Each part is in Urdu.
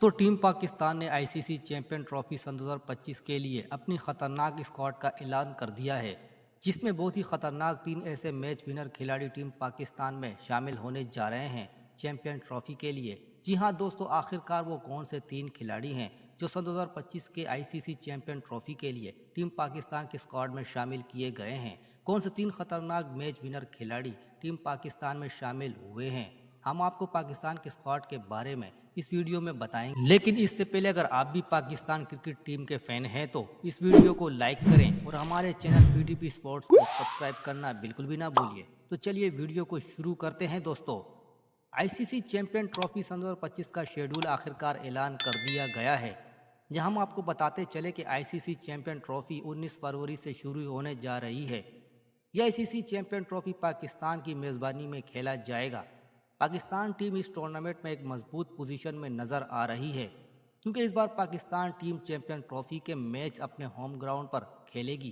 تو ٹیم پاکستان نے آئی سی سی چیمپئن ٹرافی سن 2025 کے لیے اپنی خطرناک اسکواڈ کا اعلان کر دیا ہے، جس میں بہت ہی خطرناک 3 ایسے میچ ونر کھلاڑی ٹیم پاکستان میں شامل ہونے جا رہے ہیں چیمپئن ٹرافی کے لیے۔ جی ہاں دوستو، آخرکار وہ کون سے 3 کھلاڑی ہیں جو سن 2025 کے آئی سی سی چیمپئن ٹرافی کے لیے ٹیم پاکستان کی اسکواڈ میں شامل کیے گئے ہیں؟ کون سے 3 خطرناک میچ ونر کھلاڑی ٹیم پاکستان میں شامل ہوئے ہیں؟ ہم آپ کو پاکستان کی اسکواڈ کے بارے میں اس ویڈیو میں بتائیں گے، لیکن اس سے پہلے اگر آپ بھی پاکستان کرکٹ ٹیم کے فین ہیں تو اس ویڈیو کو لائک کریں اور ہمارے channel P T P sports کو سبسکرائب کرنا بالکل بھی نہ بھولیے۔ تو چلیے ویڈیو کو شروع کرتے ہیں دوستو۔ آئی سی سی چیمپئن ٹرافی سن 2025 کا شیڈول آخرکار اعلان کر دیا گیا ہے، جہاں ہم آپ کو بتاتے چلے کہ آئی سی سی چیمپئن ٹرافی 19 فروری سے شروع ہونے جا رہی ہے۔ یہ آئی C C champion trophy Pakistan کی میزبانی میں کھیلا جائے گا۔ پاکستان ٹیم اس ٹورنامنٹ میں ایک مضبوط پوزیشن میں نظر آ رہی ہے، کیونکہ اس بار پاکستان ٹیم چیمپئن ٹرافی کے میچ اپنے ہوم گراؤنڈ پر کھیلے گی۔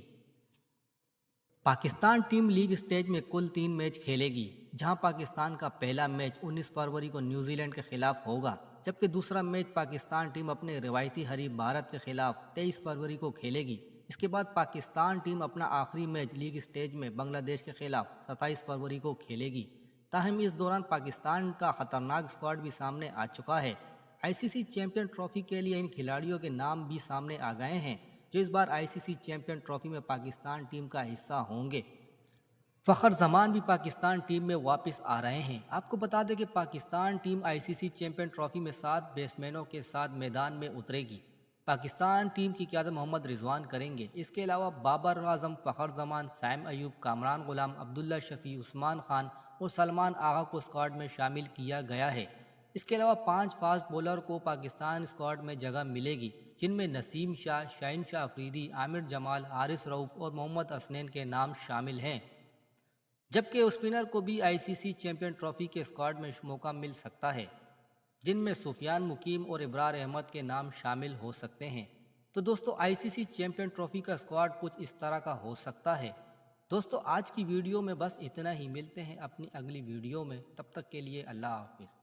پاکستان ٹیم لیگ سٹیج میں کل 3 میچ کھیلے گی، جہاں پاکستان کا پہلا میچ 19 فروری کو نیوزی لینڈ کے خلاف ہوگا، جبکہ دوسرا میچ پاکستان ٹیم اپنے روایتی حریف بھارت کے خلاف 23 فروری کو کھیلے گی۔ اس کے بعد پاکستان ٹیم اپنا آخری میچ لیگ سٹیج میں بنگلہ دیش کے خلاف 27 فروری کو کھیلے گی۔ تاہم اس دوران پاکستان کا خطرناک اسکواڈ بھی سامنے آ چکا ہے۔ آئی سی سی چیمپئن ٹرافی کے لیے ان کھلاڑیوں کے نام بھی سامنے آ گئے ہیں جو اس بار آئی سی سی چیمپئن ٹرافی میں پاکستان ٹیم کا حصہ ہوں گے۔ فخر زمان بھی پاکستان ٹیم میں واپس آ رہے ہیں۔ آپ کو بتا دیں کہ Pakistan team I C C champion trophy میں 7 بیٹسمینوں کے ساتھ میدان میں اترے گی۔ پاکستان ٹیم کی قیادت محمد رضوان کریں گے۔ اس کے علاوہ بابر اعظم، فخر زمان، سائم ایوب، کامران غلام، عبداللہ شفیع، عثمان خان اور سلمان آغا کو اسکواڈ میں شامل کیا گیا ہے۔ اس کے علاوہ 5 فاسٹ بولر کو پاکستان اسکواڈ میں جگہ ملے گی، جن میں نسیم شاہ، شاہین شاہ افریدی، عامر جمال، حارث رؤف اور محمد حسنین کے نام شامل ہیں۔ جبکہ اسپنر کو بھی آئی سی سی چیمپئن ٹرافی کے اسکواڈ میں موقع مل سکتا ہے، جن میں سفیان مقیم اور ابرار احمد کے نام شامل ہو سکتے ہیں۔ تو دوستو، آئی سی سی چیمپئن ٹرافی کا اسکواڈ کچھ اس طرح کا ہو سکتا ہے۔ دوستو، آج کی ویڈیو میں بس اتنا ہی، ملتے ہیں اپنی اگلی ویڈیو میں، تب تک کے لیے اللہ حافظ۔